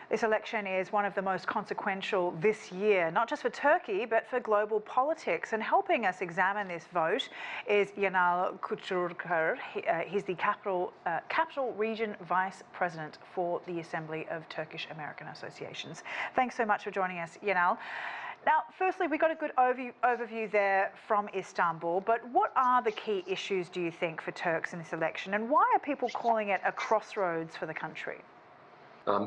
This election is one of the most consequential this year, not just for Turkey, but for global politics. And helping us examine this vote is Yenal Kucuker. He's the Capital Region Vice President for the Assembly of Turkish American Associations. Thanks so much for joining us, Yenal. Now, firstly, we got a good overview there from Istanbul, but what are the key issues, do you think, for Turks in this election, and why are people calling it a crossroads for the country?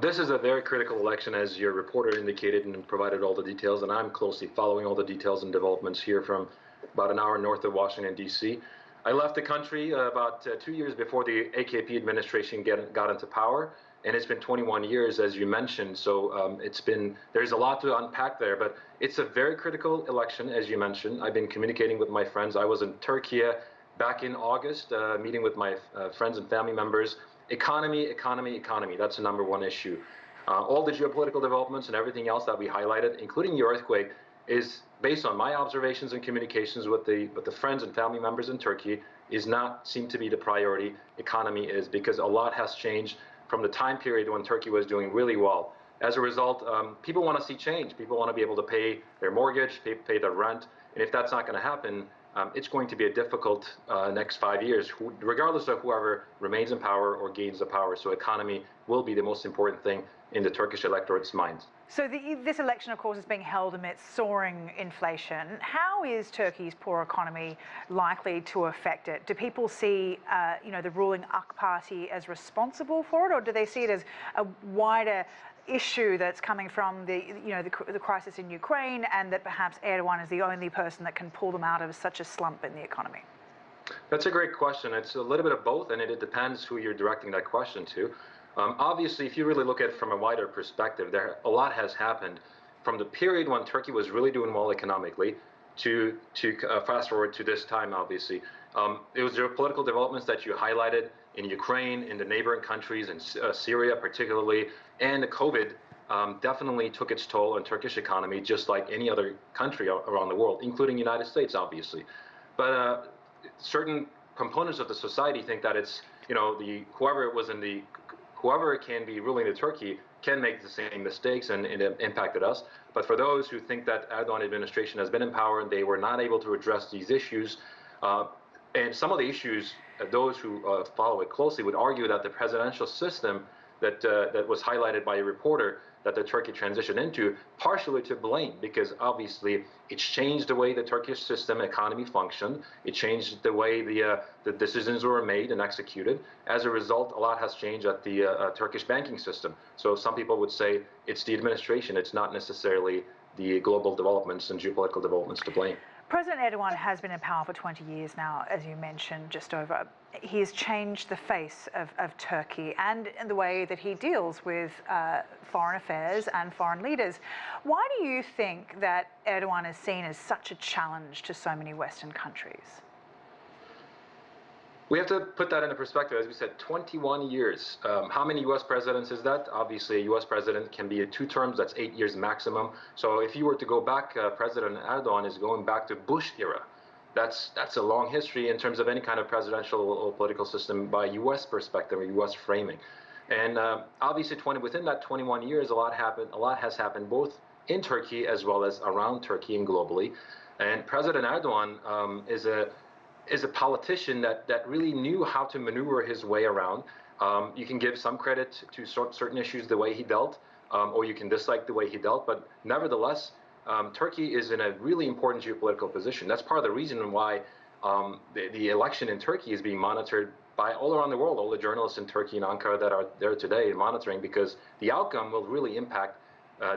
This is a very critical election, as your reporter indicated and provided all the details, and I'm closely following all the details and developments here from about an hour north of Washington, D.C. I left the country about 2 years before the AKP administration got into power, and it's been 21 years, as you mentioned, so there's a lot to unpack there, but it's a very critical election, as you mentioned. I've been communicating with my friends. I was in Turkiye back in August, meeting with my friends and family members. Economy, economy, economy. That's the number one issue. All the geopolitical developments and everything else that we highlighted, including the earthquake, is based on my observations and communications with the friends and family members in Turkey, is not seem to be the priority. Economy is, because a lot has changed from the time period when Turkey was doing really well. As a result, people want to see change. People want to be able to pay their mortgage, pay their rent, and if that's not going to happen, it's going to be a difficult next 5 years, regardless of whoever remains in power or gains the power. So economy will be the most important thing in the Turkish electorate's minds. So this election, of course, is being held amidst soaring inflation. How is Turkey's poor economy likely to affect it? Do people see, the ruling AK Party as responsible for it, or do they see it as a wider issue that's coming from the crisis in Ukraine, and that perhaps Erdogan is the only person that can pull them out of such a slump in the economy? That's a great question. It's a little bit of both, and it depends who you're directing that question to. Obviously, if you really look at it from a wider perspective, a lot has happened from the period when Turkey was really doing well economically to fast forward to this time, obviously. It was geopolitical developments that you highlighted in Ukraine, in the neighboring countries, in Syria particularly, and the COVID definitely took its toll on Turkish economy, just like any other country around the world, including the United States, obviously. But certain components of the society think that it's, whoever can be ruling the Turkey can make the same mistakes, and it impacted us. But for those who think that Erdogan administration has been in power and they were not able to address these issues, and some of the issues, those who follow it closely would argue that the presidential system that was highlighted by a reporter that the Turkey transitioned into, partially to blame, because obviously it's changed the way the Turkish system economy functioned. It changed the way the decisions were made and executed. As a result, a lot has changed at the Turkish banking system. So some people would say it's the administration. It's not necessarily the global developments and geopolitical developments to blame. President Erdogan has been in power for 20 years now, as you mentioned, just over. He has changed the face of Turkey and the way that he deals with foreign affairs and foreign leaders. Why do you think that Erdogan is seen as such a challenge to so many Western countries? We have to put that into perspective. As we said, 21 years. How many U.S. presidents is that? Obviously, a U.S. president can be 2 terms. That's 8 years maximum. So if you were to go back, President Erdogan is going back to Bush era. That's a long history in terms of any kind of presidential or political system by U.S. perspective or U.S. framing. And obviously, within that 21 years, a lot has happened both in Turkey as well as around Turkey and globally. And President Erdogan is a politician that really knew how to maneuver his way around. You can give some credit to certain issues the way he dealt, or you can dislike the way he dealt, but nevertheless, Turkey is in a really important geopolitical position. That's part of the reason why the election in Turkey is being monitored by all around the world, all the journalists in Turkey and Ankara that are there today monitoring, because the outcome will really impact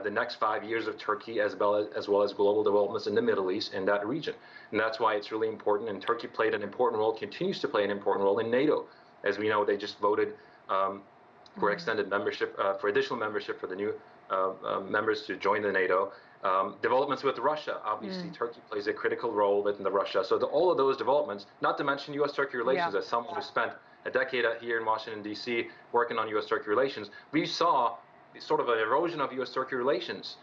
the next 5 years of Turkey as well as global developments in the Middle East and that region. And that's why it's really important. And Turkey played an important role, continues to play an important role in NATO. As we know, they just voted for extended membership, for additional membership for the new members to join the NATO. Developments with Russia, obviously, Turkey plays a critical role within Russia. So all of those developments, not to mention U.S.-Turkey relations, as someone who spent a decade here in Washington, D.C. working on U.S.-Turkey relations, we saw sort of an erosion of U.S.-Turkey relations,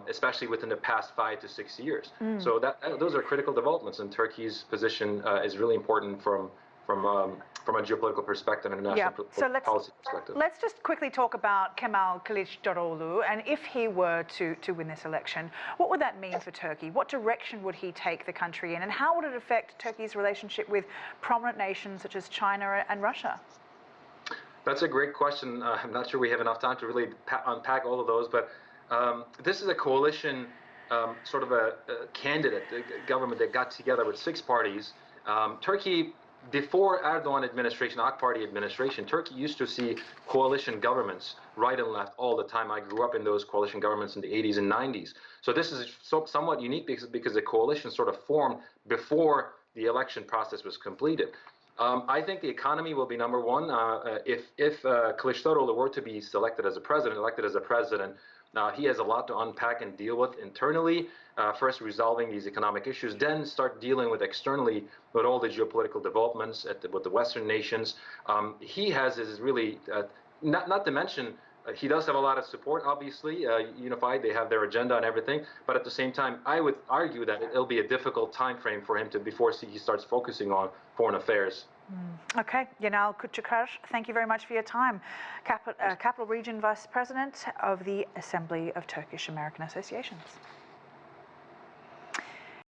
especially within the past 5 to 6 years. So those are critical developments, and Turkey's position is really important from from a geopolitical perspective and a national policy perspective. Let's just quickly talk about Kemal Kılıçdaroğlu, and if he were to win this election, what would that mean for Turkey? What direction would he take the country in, and how would it affect Turkey's relationship with prominent nations such as China and Russia? That's a great question. I'm not sure we have enough time to really unpack all of those, but this is a coalition, sort of a candidate government that got together with 6 parties. Turkey, before Erdogan administration, AK Party administration, Turkey used to see coalition governments right and left all the time. I grew up in those coalition governments in the 80s and 90s. So this is somewhat unique because the coalition sort of formed before the election process was completed. I think the economy will be number one. If Kılıçdaroğlu were to be elected as a president, he has a lot to unpack and deal with internally. First, resolving these economic issues, then start dealing with externally with all the geopolitical developments with the Western nations. He has is really, not to mention, he does have a lot of support, obviously, unified. They have their agenda and everything. But at the same time, I would argue that it'll be a difficult time frame for him before he starts focusing on foreign affairs. Okay, Yenal Kucuker, thank you very much for your time. Capital Region Vice President of the Assembly of Turkish American Associations.